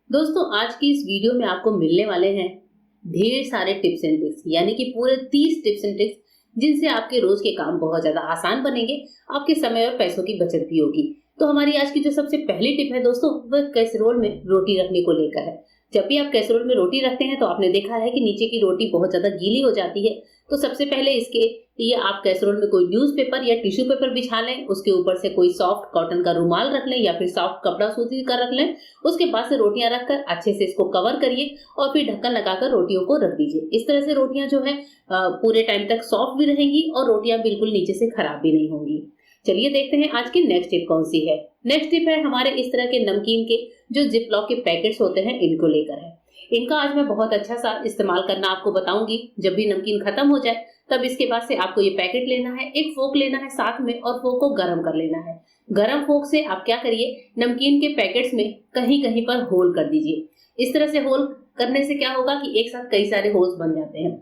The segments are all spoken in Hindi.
दोस्तों आज की इस वीडियो में आपको मिलने वाले हैं ढेर सारे टिप्स एंड ट्रिक्स, यानी कि पूरे 30 टिप्स एंड ट्रिक्स जिनसे आपके रोज के काम बहुत ज्यादा आसान बनेंगे, आपके समय और पैसों की बचत भी होगी। तो हमारी आज की जो सबसे पहली टिप है दोस्तों, वह कैसरोल में रोटी रखने को लेकर है। जब भी आप कैसरोल में रोटी रखते हैं तो आपने देखा है कि नीचे की रोटी बहुत ज्यादा गीली हो जाती है। तो सबसे पहले इसके लिए आप कैसरोल में कोई न्यूज़पेपर या टिश्यू पेपर बिछा लें, उसके ऊपर से कोई सॉफ्ट कॉटन का रुमाल रख लें या फिर सॉफ्ट कपड़ा सूती का रख लें। उसके बाद से रोटियां रखकर अच्छे से इसको कवर करिए और फिर ढक्कन लगाकर रोटियों को रख दीजिए। इस तरह से रोटियां जो है पूरे टाइम तक सॉफ्ट भी रहेंगी और रोटियां बिल्कुल नीचे से खराब भी नहीं होंगी। चलिए देखते हैं आज की नेक्स्ट टिप कौन सी है। नेक्स्ट टिप है हमारे इस तरह के नमकीन के जो जिप लॉक के पैकेट्स होते हैं, इनको लेकर है। इनका आज मैं बहुत अच्छा सा इस्तेमाल करना आपको बताऊंगी। जब भी नमकीन खत्म हो जाए तब इसके बाद से आपको ये पैकेट लेना है, एक फोक लेना है साथ में और फोक को गर्म कर लेना है। गर्म फोक से आप क्या करिए, नमकीन के पैकेट्स में कहीं कहीं पर होल कर दीजिए। इस तरह से होल करने से क्या होगा कि एक साथ कई सारे होल्स बन जाते हैं।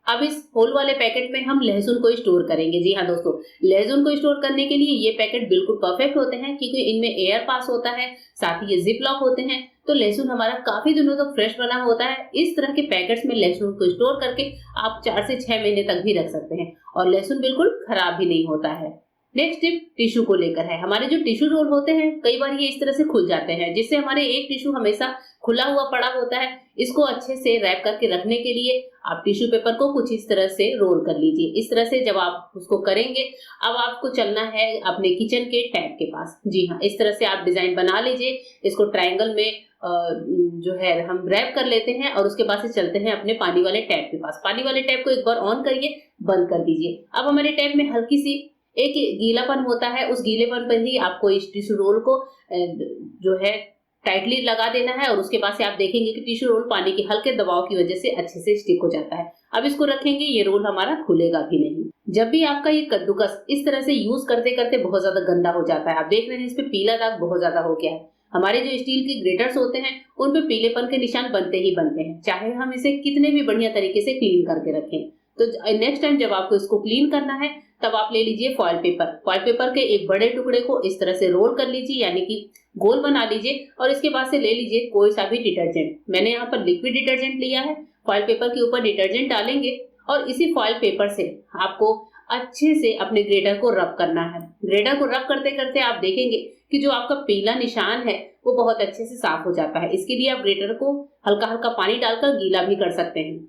अब इस होल वाले पैकेट में हम लहसुन को स्टोर करेंगे। जी हाँ दोस्तों, लहसुन को स्टोर करने के लिए ये पैकेट बिल्कुल परफेक्ट होते हैं क्योंकि इनमें एयर पास होता है, साथ ही ये जिप लॉक होते हैं। तो लहसुन हमारा काफी दिनों तक फ्रेश बना होता है। इस तरह के पैकेट्स में लहसुन को स्टोर करके आप 4 से 6 महीने तक भी रख सकते हैं और लहसुन बिल्कुल खराब भी नहीं होता है। नेक्स्ट टिप टिश्यू को लेकर है। हमारे जो टिश्यू रोल होते हैं कई बार ये इस तरह से खुल जाते हैं, जिससे हमारे एक टिश्यू हमेशा खुला हुआ पड़ा होता है। इसको अच्छे से रैप करके रखने के लिए आप टिश्यू पेपर को कुछ इस तरह से रोल कर लीजिए। इस तरह से जब आप उसको करेंगे, अब आपको चलना है अपने किचन के टैप के पास। जी हाँ, इस तरह से आप डिजाइन बना लीजिए। इसको ट्रायंगल में जो है हम रैप कर लेते हैं और उसके बाद से चलते हैं अपने पानी वाले टैप के पास। पानी वाले टैप को एक बार ऑन करिए, बंद कर दीजिए। अब हमारे टैप में हल्की सी एक गीलापन होता है, उस गीलेपन पर ही आपको इस टिश्यू रोल को जो है टाइटली लगा देना है और उसके बाद से आप देखेंगे कि टिश्यू रोल पानी के हल्के दबाव की वजह से अच्छे से स्टिक हो जाता है। अब इसको रखेंगे, ये रोल हमारा खुलेगा भी नहीं। जब भी आपका ये कद्दूकस इस तरह से यूज करते करते बहुत ज्यादा गंदा हो जाता है, आप देख रहे हैं इस पे पीला दाग बहुत ज्यादा हो गया है। हमारे जो स्टील के ग्रेटर्स होते हैं उन पे पीलेपन के निशान बनते ही बनते हैं, चाहे हम इसे कितने भी बढ़िया तरीके से क्लीन करके रखें। तो नेक्स्ट टाइम जब आपको इसको क्लीन करना है तब आप ले लीजिए फॉइल पेपर। फॉइल पेपर के एक बड़े टुकड़े को इस तरह से रोल कर लीजिए, यानी कि गोल बना लीजिए और इसके बाद से ले लीजिए कोई सा भी डिटर्जेंट। मैंने यहाँ पर लिक्विड डिटर्जेंट लिया है। फॉइल पेपर के ऊपर डिटर्जेंट डालेंगे और इसी फॉइल पेपर से आपको अच्छे से अपने ग्रेटर को रब करना है। ग्रेटर को रब करते करते आप देखेंगे कि जो आपका पीला निशान है वो बहुत अच्छे से साफ हो जाता है। इसके लिए आप ग्रेटर को हल्का हल्का पानी डालकर गीला भी कर सकते हैं।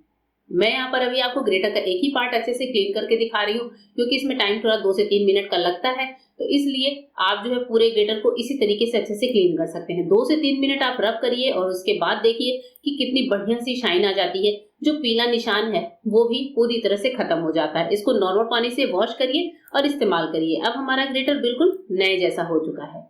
मैं यहाँ पर अभी आपको ग्रेटर का एक ही पार्ट अच्छे से क्लीन करके दिखा रही हूँ क्योंकि इसमें टाइम थोड़ा 2 से 3 मिनट का लगता है। तो इसलिए आप जो है पूरे ग्रेटर को इसी तरीके से अच्छे से क्लीन कर सकते हैं। 2 से 3 मिनट आप रब करिए और उसके बाद देखिए कि कितनी बढ़िया सी शाइन आ जाती है। जो पीला निशान है वो भी पूरी तरह से खत्म हो जाता है। इसको नॉर्मल पानी से वॉश करिए और इस्तेमाल करिए। अब हमारा ग्रेटर बिल्कुल नए जैसा हो चुका है।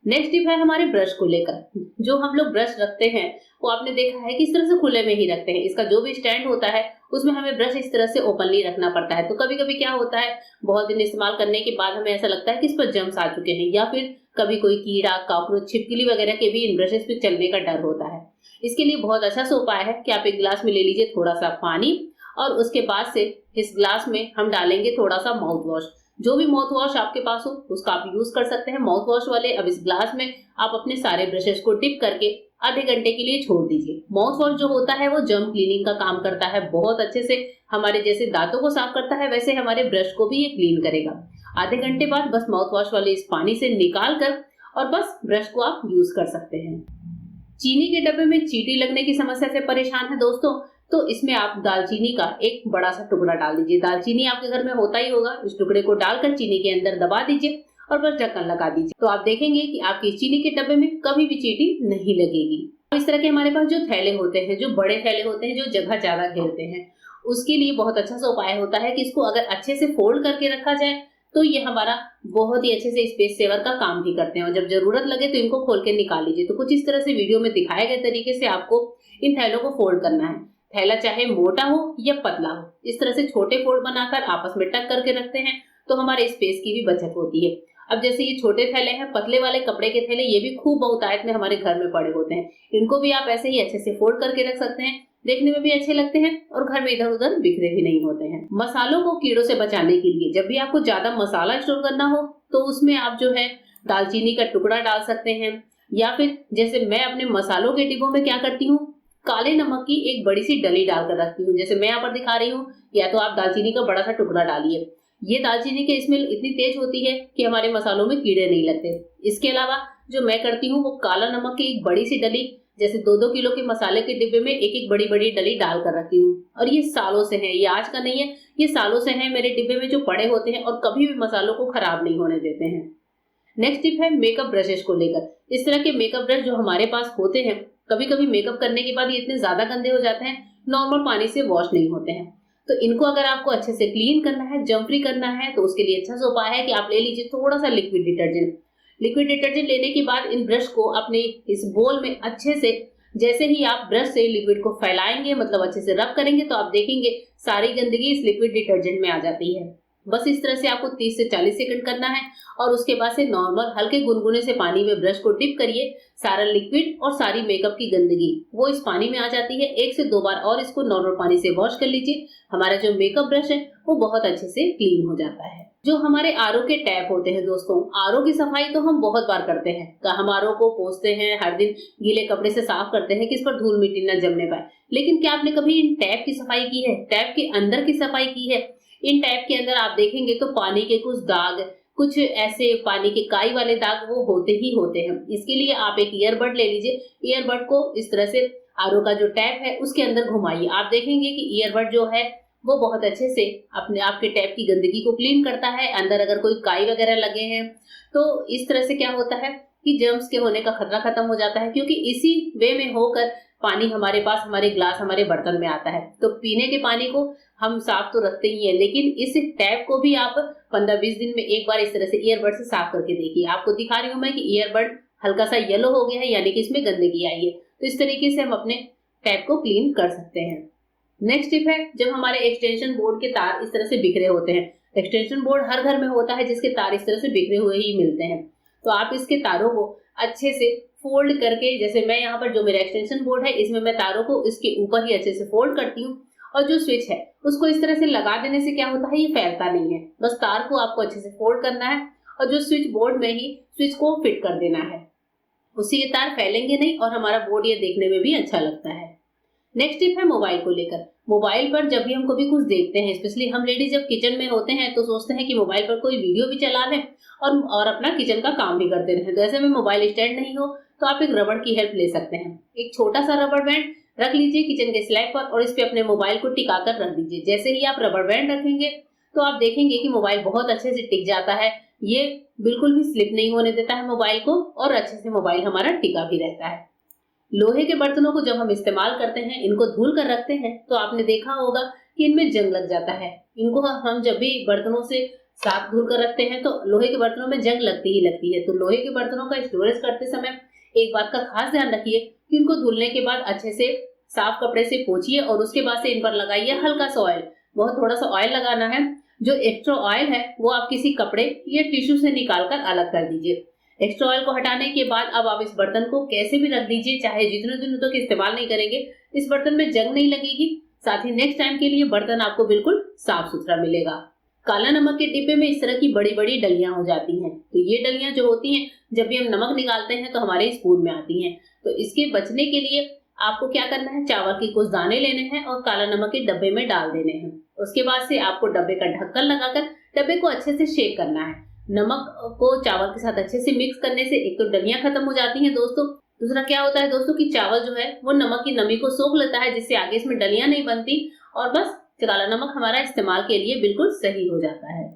नेक्स्ट टिप है हमारे ब्रश को लेकर। जो हम लोग ब्रश रखते हैं वो आपने देखा है कि इस तरह से खुले में ही रखते हैं। इसका जो भी स्टैंड होता है उसमें हमें ब्रश इस तरह से ओपनली रखना पड़ता है। तो कभी कभी क्या होता है, बहुत दिन इस्तेमाल करने के बाद हमें ऐसा लगता है कि इस पर जम्स आ चुके हैं या फिर कभी कोई कीड़ा, कॉकरोच, छिपकली वगैरह के भी इन ब्रशेस पे चलने का डर होता है। इसके लिए बहुत अच्छा सा उपाय है कि आप एक गिलास में ले लीजिए थोड़ा सा पानी और उसके बाद से इस गिलास में हम डालेंगे थोड़ा सा माउथ वॉश। जो भी माउथ वॉश आपके पास हो उसका आप यूज कर सकते हैं, माउथ वॉश वाले। अब इस ग्लास में आप अपने सारे ब्रशेस को डिप करके आधे घंटे के लिए छोड़ दीजिए। माउथ वॉश जो होता है वो जर्म क्लीनिंग का काम करता है, बहुत अच्छे से हमारे जैसे दांतों को साफ करता है वैसे हमारे ब्रश को भी ये क्लीन करेगा। आधे घंटे बाद बस माउथ वॉश वाले इस पानी से निकाल कर और बस ब्रश को आप यूज कर सकते हैं। चीनी के डब्बे में चींटी लगने की समस्या से परेशान है दोस्तों, तो इसमें आप दालचीनी का एक बड़ा सा टुकड़ा डाल दीजिए। दालचीनी आपके घर में होता ही होगा। इस टुकड़े को डालकर चीनी के अंदर दबा दीजिए और बस ढक्कन लगा दीजिए। तो आप देखेंगे कि आपकी चीनी के डब्बे में कभी भी चींटी नहीं लगेगी। इस तरह के हमारे पास जो थैले होते हैं, जो बड़े थैले होते हैं, जो जगह ज्यादा घेरते हैं, उसके लिए बहुत अच्छा सा उपाय होता है कि इसको अगर अच्छे से फोल्ड करके रखा जाए तो ये हमारा बहुत ही अच्छे से स्पेस सेवर का काम भी करते हैं और जब जरूरत लगे तो इनको खोल के निकाल लीजिए। तो कुछ इस तरह से वीडियो में दिखाए गए तरीके से आपको इन थैलों को फोल्ड करना है। थैला चाहे मोटा हो या पतला हो, इस तरह से छोटे फोल्ड बनाकर आपस में टक करके रखते हैं तो हमारे स्पेस की भी बचत होती है। अब जैसे ये छोटे थैले हैं, पतले वाले कपड़े के थैले, ये भी खूब बहुतायत में हमारे घर में पड़े होते हैं। इनको भी आप ऐसे ही अच्छे से फोल्ड करके रख सकते हैं, देखने में भी अच्छे लगते हैं और घर में इधर उधर बिखरे भी नहीं होते हैं। मसालों को कीड़ों से बचाने के लिए जब भी आपको ज्यादा मसाला स्टोर करना हो तो उसमें आप जो है दालचीनी का टुकड़ा डाल सकते हैं, या फिर जैसे मैं अपने मसालों के डिब्बों में क्या करती हूँ, काले नमक की एक बड़ी सी डली डालकर रखती हूँ। जैसे मैं यहाँ पर दिखा रही हूँ, या तो आप दालचीनी का बड़ा सा टुकड़ा डालिए। ये दालचीनी की स्मेल इतनी तेज होती है कि हमारे मसालों में कीड़े नहीं लगते। इसके अलावा जो मैं करती हूँ वो काला नमक की एक बड़ी सी डली, जैसे 2-2 किलो के मसाले के डिब्बे में एक एक बड़ी बड़ी डली डाल कर रखती हूँ। और ये सालों से है, ये आज का नहीं है, ये सालों से है मेरे डिब्बे में जो पड़े होते हैं और कभी भी मसालों को खराब नहीं होने देते हैं। नेक्स्ट टिप है मेकअप ब्रशेस को लेकर। इस तरह के मेकअप ब्रश जो हमारे पास होते हैं, कभी कभी मेकअप करने के बाद ये इतने ज्यादा गंदे हो जाते हैं, नॉर्मल पानी से वॉश नहीं होते हैं। तो इनको अगर आपको अच्छे से क्लीन करना है, जर्म फ्री करना है, तो उसके लिए अच्छा सा उपाय है कि आप ले लीजिए थोड़ा सा लिक्विड डिटर्जेंट। लिक्विड डिटर्जेंट लेने के बाद इन ब्रश को अपने इस बोल में अच्छे से, जैसे ही आप ब्रश से लिक्विड को फैलाएंगे, मतलब अच्छे से रब करेंगे, तो आप देखेंगे सारी गंदगी इस लिक्विड डिटर्जेंट में आ जाती है। बस इस तरह से आपको 30 से 40 सेकंड करना है और उसके बाद से नॉर्मल हल्के गुनगुने से पानी में ब्रश को डिप करिए। सारा लिक्विड और सारी मेकअप की गंदगी वो इस पानी में आ जाती है। 1 से 2 बार और इसको नॉर्मल पानी से वॉश कर लीजिए। हमारा जो मेकअप ब्रश है वो बहुत अच्छे से क्लीन हो जाता है। जो हमारे आरओ के टैप होते हैं दोस्तों, आरओ की सफाई तो हम बहुत बार करते हैं। हम आरओ को पोंछते हैं, हर दिन गीले कपड़े से साफ करते हैं कि इस पर धूल मिट्टी न जमने पाए। लेकिन क्या आपने कभी इन टैप की सफाई की है, टैप के अंदर की सफाई की है? इन टैप के अंदर आप देखेंगे तो पानी के कुछ दाग, कुछ ऐसे पानी के काई वाले दाग वो होते ही होते हैं। इसके लिए आप एक ईयरबड ले लीजिए। ईयरबड को इस तरह से आरओ का जो टैप है उसके अंदर घुमाइए। आप देखेंगे कि ईयरबड जो है वो बहुत अच्छे से अपने आपके टैप की गंदगी को क्लीन करता है। अंदर अगर कोई काई वगैरह लगे हैं तो इस तरह से क्या होता है कि जर्म्स के होने का खतरा खत्म हो जाता है, क्योंकि इसी वे में होकर पानी हमारे पास, हमारे ग्लास, हमारे बर्तन में आता है। तो पीने के पानी को हम साफ तो रखते ही हैं, लेकिन इस टैप को भी आप 15-20 दिन में एक बार इस तरह से ईयरबड से साफ करके देखिए। आपको दिखा रही हूँ मैं कि ईयरबड हल्का सा येलो हो गया है, यानी कि इसमें गंदगी आई है। तो इस तरीके से हम अपने टैप को क्लीन कर सकते हैं। नेक्स्ट टिप है, जब हमारे एक्सटेंशन बोर्ड के तार इस तरह से बिखरे होते हैं, एक्सटेंशन बोर्ड हर घर में होता है जिसके तार इस तरह से बिखरे हुए ही मिलते हैं, तो आप इसके तारों को अच्छे से फोल्ड करके, जैसे मैं यहाँ पर जो मेरा एक्सटेंशन बोर्ड है इसमें मैं तारों को इसके ऊपर ही अच्छे से फोल्ड करती हूँ। और जो स्विच है उसको इस तरह से लगा देने से क्या होता है, ये फैलता नहीं है। बस तार को आपको अच्छे से फोल्ड करना है और जो स्विच बोर्ड में ही स्विच को फिट कर देना है, उससे ये तार फैलेंगे नहीं और हमारा बोर्ड ये देखने में भी अच्छा लगता है। नेक्स्ट टिप है मोबाइल को लेकर। मोबाइल पर जब भी हम कभी कुछ देखते हैं, स्पेशली हम लेडीज जब किचन में होते हैं तो सोचते हैं कि मोबाइल पर कोई वीडियो भी चला लें और अपना किचन का काम भी करते रहें। तो ऐसे में मोबाइल स्टैंड नहीं हो तो आप एक रबड़ की हेल्प ले सकते हैं। एक छोटा सा रबड़ बैंड रख लीजिए किचन के स्लैब पर और इस पे अपने मोबाइल को टिका कर रख दीजिए। जैसे ही आप रबड़ बैंड रखेंगे तो आप देखेंगे कि मोबाइल बहुत अच्छे से टिक जाता है। ये बिल्कुल भी स्लिप नहीं होने देता है मोबाइल को और अच्छे से मोबाइल हमारा टिका भी रहता है। लोहे के बर्तनों को जब हम इस्तेमाल करते हैं, इनको धुल कर रखते हैं, तो आपने देखा होगा कि इनमें जंग लग जाता है। इनको हम जब भी बर्तनों से साफ धुल कर रखते हैं तो लोहे के बर्तनों में जंग लगती ही लगती है। तो लोहे के बर्तनों का स्टोरेज करते समय एक बात का खास ध्यान रखिए कि इनको धुलने के बाद अच्छे से साफ कपड़े से पोंछिए और उसके बाद से इन पर लगाइए हल्का सा ऑयल। बहुत थोड़ा सा ऑयल लगाना है। जो एक्स्ट्रा ऑयल है वो आप किसी कपड़े या टिश्यू से निकाल कर अलग कर दीजिए। एक्स्ट्रा ऑयल को हटाने के बाद अब आप इस बर्तन को कैसे भी रख दीजिए, चाहे जितने दिनों तक इस्तेमाल नहीं करेंगे, इस बर्तन में जंग नहीं लगेगी। साथ ही नेक्स्ट टाइम के लिए बर्तन आपको बिल्कुल साफ सुथरा मिलेगा। काला नमक के डिब्बे में इस तरह की बड़ी बड़ी डलियां हो जाती हैं। तो ये डलियां जो होती हैं, जब भी हम नमक निकालते हैं तो हमारे स्पून में आती हैं। तो इसके बचने के लिए आपको क्या करना है, चावल के कुछ दाने लेने हैं और काला नमक के डब्बे में डाल देने हैं। उसके बाद से आपको डब्बे का ढक्कन लगाकर डब्बे को अच्छे से शेक करना है। नमक को चावल के साथ अच्छे से मिक्स करने से एक तो डलियां खत्म हो जाती हैं दोस्तों। दूसरा क्या होता है दोस्तों कि चावल जो है वो नमक की नमी को सोख लेता है, जिससे आगे इसमें डलियां नहीं बनती और बस काला नमक हमारा इस्तेमाल के लिए बिल्कुल सही हो जाता है।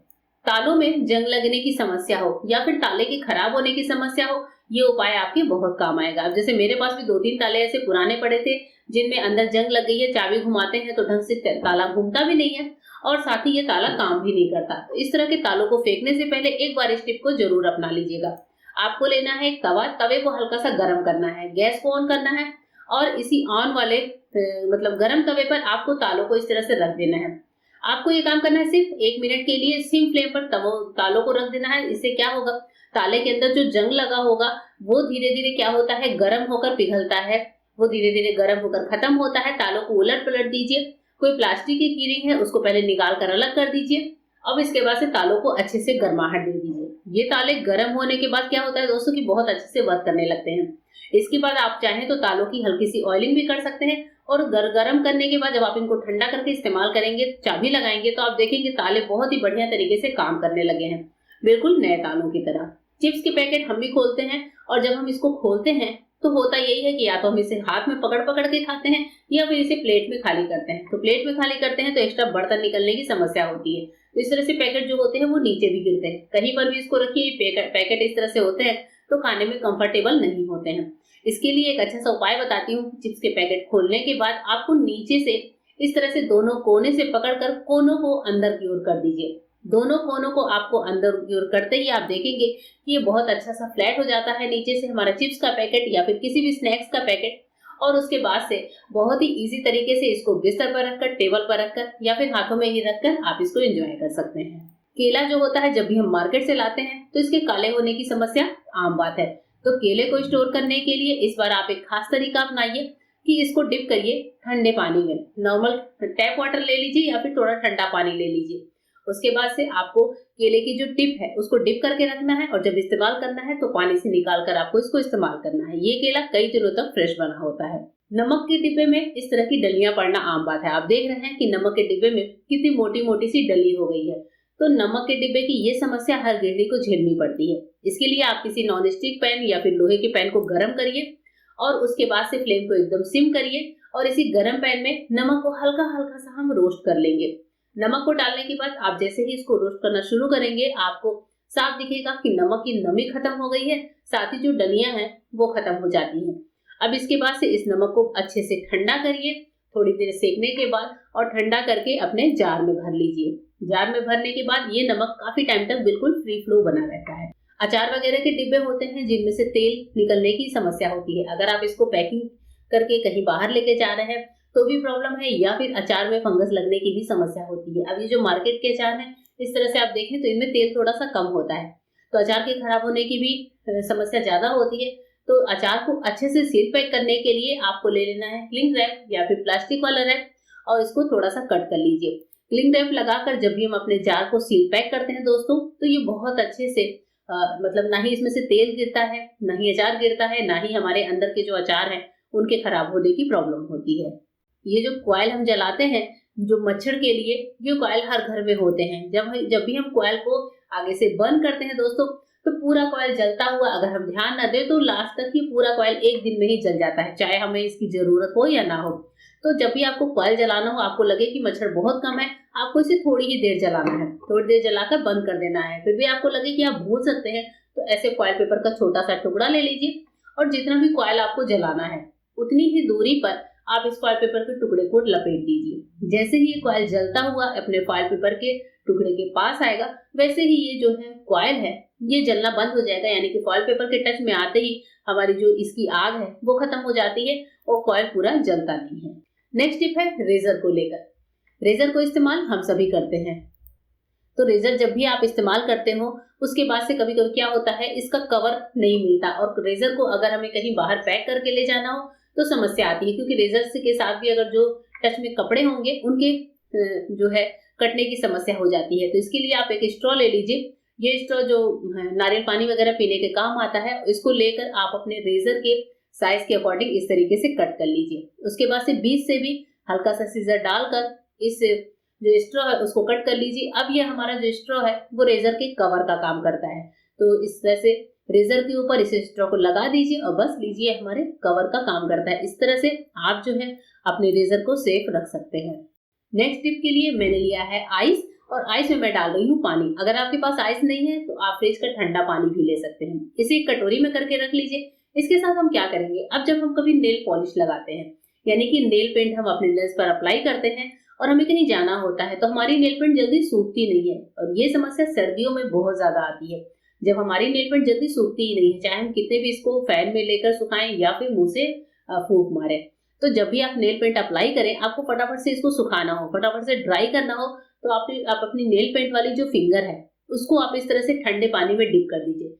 तालों में जंग लगने की समस्या हो या फिर ताले के खराब होने की समस्या हो, ये उपाय आपके बहुत काम आएगा। अब जैसे मेरे पास भी 2-3 ताले ऐसे पुराने पड़े थे जिनमें अंदर जंग लग गई है, चाबी घुमाते हैं तो ढंग से ताला घूमता भी नहीं है और साथ ही ये ताला काम भी नहीं करता। तो इस तरह के तालों को फेंकने से पहले एक बार इस टिप को जरूर अपना लीजिएगा। आपको लेना है एक तवा, तवे को हल्का सा गर्म करना है, गैस को ऑन करना है और इसी ऑन वाले मतलब गर्म तवे पर आपको तालों को इस तरह से रख देना है। आपको ये काम करना है सिर्फ 1 मिनट के लिए सिम फ्लेम पर तालों को रख देना है। इससे क्या होगा, ताले के अंदर जो जंग लगा होगा वो धीरे धीरे क्या होता है, गर्म होकर पिघलता है, वो धीरे धीरे गर्म होकर खत्म होता है। तालों को उलट पलट दीजिए। कोई प्लास्टिक की कीरिंग है उसको पहले निकाल कर अलग कर दीजिए। अब इसके बाद से तालों को अच्छे से गर्माहट दे दीजिए। ये ताले गर्म होने के बाद क्या होता है दोस्तों कि बहुत अच्छे से वर्क करने लगते हैं। इसके बाद आप चाहें तो तालों की हल्की सी ऑयलिंग भी कर सकते हैं और गरम करने के बाद जब आप इनको ठंडा करके इस्तेमाल करेंगे, चाबी लगाएंगे, तो आप देखेंगे ताले बहुत ही बढ़िया तरीके से काम करने लगे हैं, बिल्कुल नए तालों की तरह। चिप्स के पैकेट हम भी खोलते हैं और जब हम इसको खोलते हैं तो होता यही है कि या तो हम इसे हाथ में पकड़ पकड़ के खाते हैं या फिर इसे प्लेट में खाली करते हैं। तो प्लेट में खाली करते हैं तो एक्स्ट्रा बर्तन निकलने की समस्या होती है। तो इस तरह से पैकेट जो होते हैं वो नीचे भी गिरते हैं। कहीं पर भी इसको रखिए, पैकेट इस तरह से होते हैं तो खाने में कंफर्टेबल नहीं होते हैं। इसके लिए एक अच्छा सा उपाय बताती हूँ। चिप्स के पैकेट खोलने के बाद आपको नीचे से इस तरह से दोनों कोने से पकड़कर कोनों को अंदर की ओर कर दीजिए। दोनों कोनों को आपको अंदर की ओर करते ही आप देखेंगे कि ये बहुत अच्छा सा फ्लैट हो जाता है नीचे से हमारा चिप्स का पैकेट या फिर किसी भी स्नैक्स का पैकेट। और उसके बाद से बहुत ही इजी तरीके से इसको बिस्तर पर रखकर, टेबल पर रखकर या फिर हाथों में ही रखकर आप इसको एंजॉय कर सकते हैं। केला जो होता है जब भी हम मार्केट से लाते हैं तो इसके काले होने की समस्या आम बात है। तो केले को स्टोर करने के लिए इस बार आप एक खास तरीका अपनाइए कि इसको डिप करिए ठंडे पानी में। नॉर्मल टैप वाटर ले लीजिए या फिर थोड़ा ठंडा पानी ले लीजिए। उसके बाद से आपको केले की जो टिप है उसको डिप करके रखना है और जब इस्तेमाल करना है तो पानी से निकाल कर आपको इसको इस्तेमाल करना है। ये केला कई दिनों तक फ्रेश बना होता है। नमक के डिब्बे में इस तरह की डलियां पड़ना आम बात है। आप देख रहे हैं कि नमक के डिब्बे में कितनी मोटी मोटी सी डली हो गई है। तो नमक के डिब्बे की ये समस्या हर गृहिणी को झेलनी पड़ती है। इसके लिए आप किसी नॉन स्टिक पैन या फिर लोहे के पैन को गर्म करिए और उसके बाद से फ्लेम को एकदम सिम करिए और इसी गर्म पैन में नमक को हल्का हल्का सा हम रोस्ट कर लेंगे। नमक को डालने के बाद आप जैसे ही इसको रोस्ट करना शुरू करेंगे आपको साफ दिखेगा कि नमक की नमी खत्म हो गई है, साथ ही जो डलियां हैं वो खत्म हो जाती हैं। अब इसके बाद से इस नमक को अच्छे से ठंडा करिए, थोड़ी देर सेकने के बाद, और ठंडा करके अपने जार में भर लीजिए। जार में भरने के बाद ये नमक काफी टाइम तक बिल्कुल फ्री फ्लो बना रहता है। अचार वगैरह के डिब्बे होते हैं जिनमें से तेल निकलने की समस्या होती है। अगर आप इसको पैकिंग करके कहीं बाहर लेके जा रहे हैं तो भी प्रॉब्लम है या फिर अचार में फंगस लगने की भी समस्या होती है। अब ये जो मार्केट के अचार हैं इस तरह से आप देखें तो इनमें तेल थोड़ा सा कम होता है, तो अचार के खराब होने की भी समस्या ज्यादा होती है। तो अचार को अच्छे से सील पैक करने के लिए आपको ले लेना है क्लिंग रैप या फिर प्लास्टिक वाला रैप और इसको थोड़ा सा कट कर लीजिए। क्लिंग रैप लगाकर जब भी हम अपने जार को सील पैक करते हैं दोस्तों तो ये बहुत अच्छे से मतलब ना ही इसमें से तेल गिरता है, ना ही अचार गिरता है, ना ही हमारे अंदर के जो अचार है उनके खराब होने की प्रॉब्लम होती है। ये जो कॉइल हम जलाते हैं जो मच्छर के लिए, ये कॉइल हर घर में होते हैं। जब भी हम कॉइल को आगे से बर्न करते हैं दोस्तों तो पूरा कॉइल जलता हुआ अगर हम ध्यान न दें तो लास्ट तक ये पूरा कॉइल एक दिन में ही जल जाता है, चाहे हमें इसकी जरूरत हो या ना हो। तो जब भी आपको कॉइल जलाना हो, आपको लगे कि मच्छर बहुत कम है, आपको इसे थोड़ी ही देर जलाना है, थोड़ी देर जलाकर बंद कर देना है। फिर भी आपको लगे कि आप भूल सकते हैं तो ऐसे कॉइल पेपर का छोटा सा टुकड़ा ले लीजिए और जितना भी कॉइल आपको जलाना है उतनी ही दूरी पर आप इस फॉइल पेपर के टुकड़े को लपेट दीजिए। जैसे ही ये कॉइल जलता हुआ अपने फॉइल पेपर के टुकड़े के पास आएगा वैसे ही ये जो है कॉइल है ये जलना बंद हो जाएगा, यानी कि फॉइल पेपर के टच में आते ही हमारी जो इसकी आग है वो खत्म हो जाती है और कॉइल पूरा जलता नहीं है। नेक्स्ट टिप है रेजर को लेकर। रेजर को इस्तेमाल हम सभी करते हैं। तो रेजर जब भी आप इस्तेमाल करते हो उसके बाद से कभी कभी क्या होता है इसका कवर नहीं मिलता और रेजर को अगर हमें कहीं बाहर पैक करके ले जाना हो तो समस्या आती है, क्योंकि रेजर के साथ भी अगर जो टच में कपड़े होंगे उनके जो है कटने की समस्या हो जाती है। तो इसके लिए आप एक स्ट्रॉ ले लीजिए। ये स्ट्रॉ जो नारियल पानी वगैरह पीने के काम आता है, इसको लेकर आप अपने रेजर के साइज के अकॉर्डिंग इस तरीके से कट कर लीजिए। उसके बाद से बीच से भी हल्का सा सीजर डालकर इस जो स्ट्रॉ है उसको कट कर लीजिए। अब ये हमारा जो स्ट्रॉ है वो रेजर के कवर का काम करता है। तो इस तरह से रेजर के ऊपर इस स्ट्रॉ को लगा दीजिए और बस लीजिए हमारे कवर का काम करता है। इस तरह से आप जो है अपने रेजर को सेफ रख सकते हैं। नेक्स्ट टिप के लिए मैंने लिया है आइस और आइस में मैं डाल रही हूँ पानी। अगर आपके पास आइस नहीं है तो आप फ्रिज का ठंडा पानी भी ले सकते हैं। इसे एक कटोरी में करके रख लीजिए। इसके साथ हम क्या करेंगे, अब जब हम कभी नेल पॉलिश लगाते हैं यानी कि नेल पेंट हम अपने नेल्स पर अप्लाई करते हैं और हमें कहीं जाना होता है तो हमारी नेल पेंट जल्दी सूखती नहीं है और ये समस्या सर्दियों में बहुत ज्यादा आती है। जब हमारी नेल पेंट जल्दी सूखती ही नहीं है, चाहे हम कितने भी इसको फैन में लेकर सुखाएं या फिर मुंह से फूंक मारे, तो जब भी आप नेल पेंट अप्लाई करें आपको फटाफट से इसको सुखाना हो, फटाफट से ड्राई करना हो तो आप अपनी नेल पेंट वाली जो फिंगर है उसको आप इस तरह से ठंडे पानी में डिप कर दीजिए।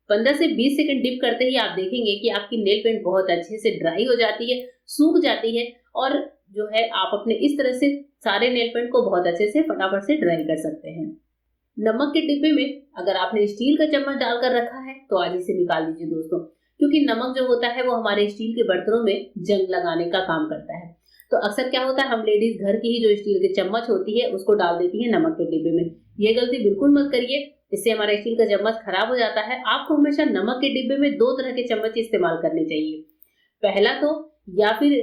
15 से 20 सेकंड डिप करते ही आप देखेंगे कि आपकी नेल पेंट बहुत अच्छे से ड्राई हो जाती है, सूख जाती है और जो है आप अपने इस तरह से सारे नेल पेंट को बहुत अच्छे से फटाफट से ड्राई कर सकते हैं। नमक के डिब्बे में अगर आपने स्टील का चम्मच डालकर रखा है तो आज इसे निकाल दीजिए दोस्तों, क्योंकि नमक जो होता है वो हमारे स्टील के बर्तनों में जंग लगाने का काम करता है। तो अक्सर क्या होता है, हम लेडीज घर की ही जो स्टील के चम्मच होती है उसको डाल देती है नमक के डिब्बे में। ये गलती बिल्कुल मत करिए, इससे हमारा स्टील का चम्मच खराब हो जाता है। आपको हमेशा नमक के डिब्बे में 2 तरह के चम्मच इस्तेमाल करने चाहिए। पहला तो या फिर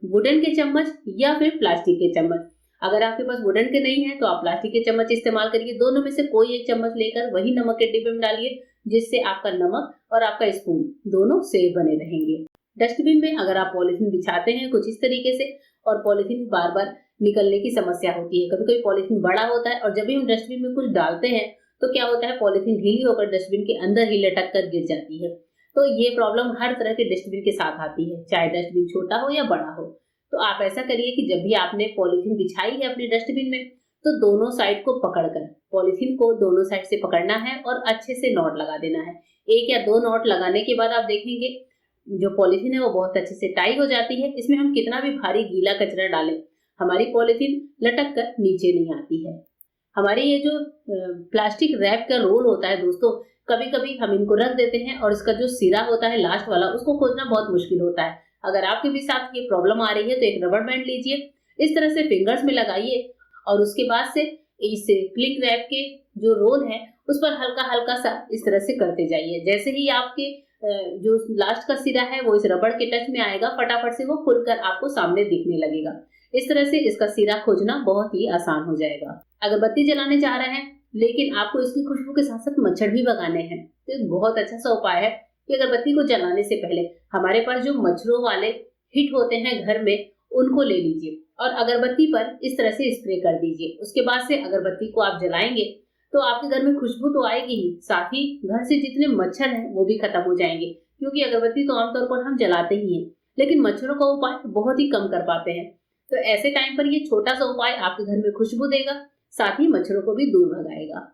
वुडन के चम्मच या फिर प्लास्टिक के चम्मच। अगर आपके पास वुडन के नहीं है तो आप प्लास्टिक के चम्मच इस्तेमाल करिए। दोनों में से कोई एक चम्मच लेकर वही नमक के डिब्बे में डालिए, जिससे आपका नमक और आपका स्पून दोनों सेफ बने रहेंगे। डस्टबिन में अगर आप पॉलिथीन बिछाते हैं कुछ इस तरीके से और पॉलिथीन बार बार निकलने की समस्या होती है, कभी कभी पॉलिथीन बड़ा होता है और जब भी हम डस्टबिन में कुछ डालते हैं तो क्या होता है, पॉलिथीन ढीली होकर डस्टबिन के अंदर ही लटक कर गिर जाती है। तो ये प्रॉब्लम हर तरह के डस्टबिन के साथ आती है, चाहे डस्टबिन छोटा हो या बड़ा हो। तो आप ऐसा करिए कि जब भी आपने पॉलिथीन बिछाई है अपने डस्टबिन में तो दोनों साइड को पकड़कर, पॉलिथीन को दोनों साइड से पकड़ना है और अच्छे से नॉट लगा देना है। 1 या 2 नॉट लगाने के बाद आप देखेंगे जो पॉलिथीन है वो बहुत अच्छे से टाई हो जाती है। इसमें हम कितना भी भारी गीला कचरा डालें, हमारी पॉलिथीन लटक कर नीचे नहीं आती है। हमारे ये जो प्लास्टिक रैप का रोल होता है दोस्तों, कभी कभी हम इनको रख देते हैं और इसका जो सिरा होता है लास्ट वाला, उसको खोजना बहुत मुश्किल होता है। अगर आपके भी साथ ये प्रॉब्लम आ रही है तो एक रबर बैंड लीजिए, इस तरह से फिंगर्स में लगाइए और उसके बाद से इस क्लिंग रैप के जो रोल है उस पर हल्का हल्का सा इस तरह से करते जाइए। जैसे ही आपके जो लास्ट का सिरा है वो इस रबड़ के टच में आएगा, फटाफट से वो खुलकर आपको सामने दिखने लगेगा। इस तरह से इसका सिरा खोजना बहुत ही आसान हो जाएगा। अगरबत्ती जलाने जा रहे हैं लेकिन आपको इसकी खुशबू के साथ साथ मच्छर भी भगाने हैं, तो एक बहुत अच्छा सा उपाय है कि अगरबत्ती को जलाने से पहले हमारे पास जो मच्छरों वाले हिट होते हैं घर में, उनको ले लीजिए और अगरबत्ती पर इस तरह से स्प्रे कर दीजिए। उसके बाद से अगरबत्ती को आप जलाएंगे तो आपके घर में खुशबू तो आएगी ही, साथ ही घर से जितने मच्छर हैं वो भी खत्म हो जाएंगे, क्योंकि अगरबत्ती तो आमतौर पर हम जलाते ही हैं लेकिन मच्छरों का उपाय बहुत ही कम कर पाते हैं। तो ऐसे टाइम पर ये छोटा सा उपाय आपके घर में खुशबू देगा, साथ ही मच्छरों को भी दूर भगाएगा।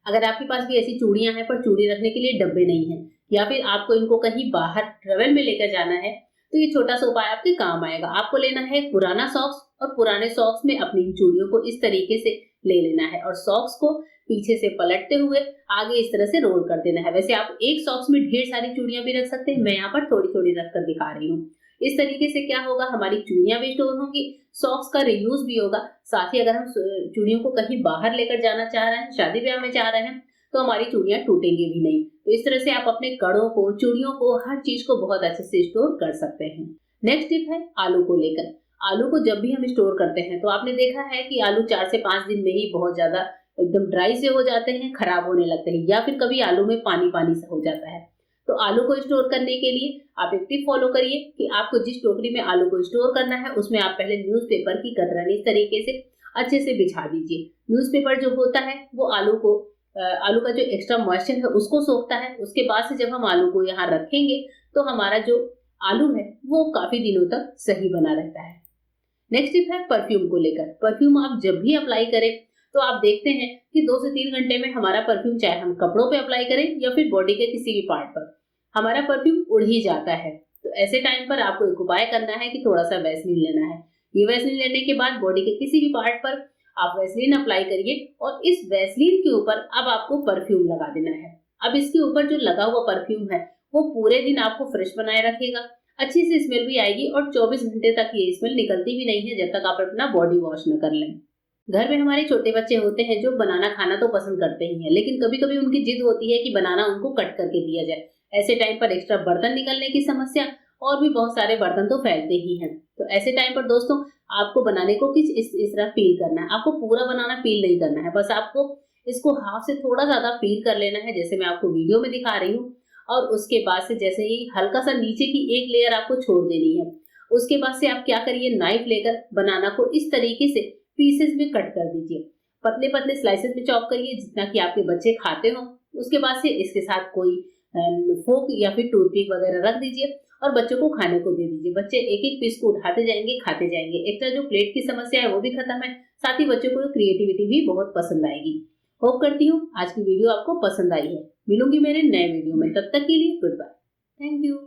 अगर आपके पास भी ऐसी चूड़ियां हैं पर चूड़ी रखने के लिए डब्बे नहीं है या फिर आपको इनको कहीं बाहर ट्रेवल में लेकर जाना है तो ये छोटा सा उपाय आपके काम आएगा। आपको लेना है पुराना सॉक्स और पुराने सॉक्स में अपनी इन चूड़ियों को इस तरीके से ले लेना है और सॉक्स को पीछे से पलटते हुए आगे इस तरह से रोल कर देना है। वैसे आप एक सॉक्स में ढेर सारी चूड़ियां भी रख सकते हैं, मैं यहाँ पर थोड़ी थोड़ी रख कर दिखा रही हूँ। इस तरीके से क्या होगा, हमारी चूड़ियां भी स्टोर होंगी, सॉक्स का रीयूज भी होगा। साथ ही अगर हम चूड़ियों को कहीं बाहर लेकर जाना चाह रहे हैं, शादी ब्याह में जा रहे हैं, तो हमारी चूड़ियां टूटेंगी भी नहीं। तो इस तरह से आप अपने कड़ों को, चूड़ियों को, हर चीज को बहुत अच्छे से स्टोर कर सकते हैं। नेक्स्ट टिप है आलू को लेकर। आलू को जब भी हम स्टोर करते हैं तो आपने देखा है कि आलू 4 से 5 दिन में ही बहुत ज्यादा एकदम ड्राई से हो जाते हैं, खराब होने लगते हैं या फिर कभी आलू में पानी पानी सा हो जाता है। तो आलू को स्टोर करने के लिए आप एक टिप फॉलो करिए कि आपको जिस टोकरी में आलू को स्टोर करना है उसमें आप पहले न्यूज़पेपर की कतरनी इस तरीके से अच्छे से बिछा दीजिए। न्यूज़पेपर जो होता है वो आलू का जो एक्स्ट्रा मॉइस्चर है उसको सोखता है। उसके बाद से जब हम आलू को यहाँ रखेंगे तो हमारा जो आलू है वो काफी दिनों तक सही बना रहता है। नेक्स्ट टिप है परफ्यूम को लेकर। परफ्यूम आप जब भी अप्लाई करें तो आप देखते हैं कि 2 से 3 घंटे में हमारा परफ्यूम, चाहे हम कपड़ों पे अप्लाई करें या फिर बॉडी के किसी भी पार्ट पर, हमारा परफ्यूम उड़ ही जाता है। तो ऐसे टाइम पर आपको एक उपाय करना है कि थोड़ा सा वैसलीन लेना है। ये वैसलीन लेने के बाद बॉडी के किसी भी पार्ट पर आप वैसलीन अप्लाई करिए और इस वैसलीन के ऊपर अब आपको परफ्यूम लगा देना है। अब इसके ऊपर जो लगा हुआ परफ्यूम है वो पूरे दिन आपको फ्रेश बनाए रखेगा, अच्छी सी स्मेल भी आएगी और 24 घंटे तक ये स्मेल निकलती भी नहीं है जब तक आप अपना बॉडी वॉश न कर लें। घर में हमारे छोटे बच्चे होते हैं जो बनाना खाना तो पसंद करते ही हैं, लेकिन कभी कभी उनकी जिद होती है कि बनाना उनको कट करके दिया जाए। ऐसे टाइम पर एक्स्ट्रा बर्तन निकलने की समस्या और भी बहुत सारे बर्तन तो फैलते ही हैं। तो ऐसे टाइम पर दोस्तों आपको बनाने को किस इस तरह पील करना है। आपको पूरा बनाना पील नहीं करना है, बस आपको इसको हाफ से थोड़ा ज्यादा पील कर लेना है जैसे मैं आपको वीडियो में दिखा रही हूँ। और उसके बाद से जैसे ही हल्का सा नीचे की एक लेयर आपको छोड़ देनी है, उसके बाद से आप क्या करिए, नाइफ लेकर बनाना को इस तरीके से पीसेस में कट कर दीजिए। पतले पतले स्लाइसेस में चॉप करिए जितना कि आपके बच्चे खाते हो। उसके बाद से इसके साथ कोई फोक या फिर टूथपिक वगैरह रख दीजिए और बच्चों को खाने को दे दीजिए। बच्चे एक एक पीस को उठाते जाएंगे, खाते जाएंगे। एक्स्ट्रा जो प्लेट की समस्या है वो भी खत्म है, साथ ही बच्चों को क्रिएटिविटी भी बहुत पसंद आएगी। होप करती हूँ आज की वीडियो आपको पसंद आई है। मिलूंगी मेरे नए वीडियो में, तब तक के लिए गुड बाय, थैंक यू।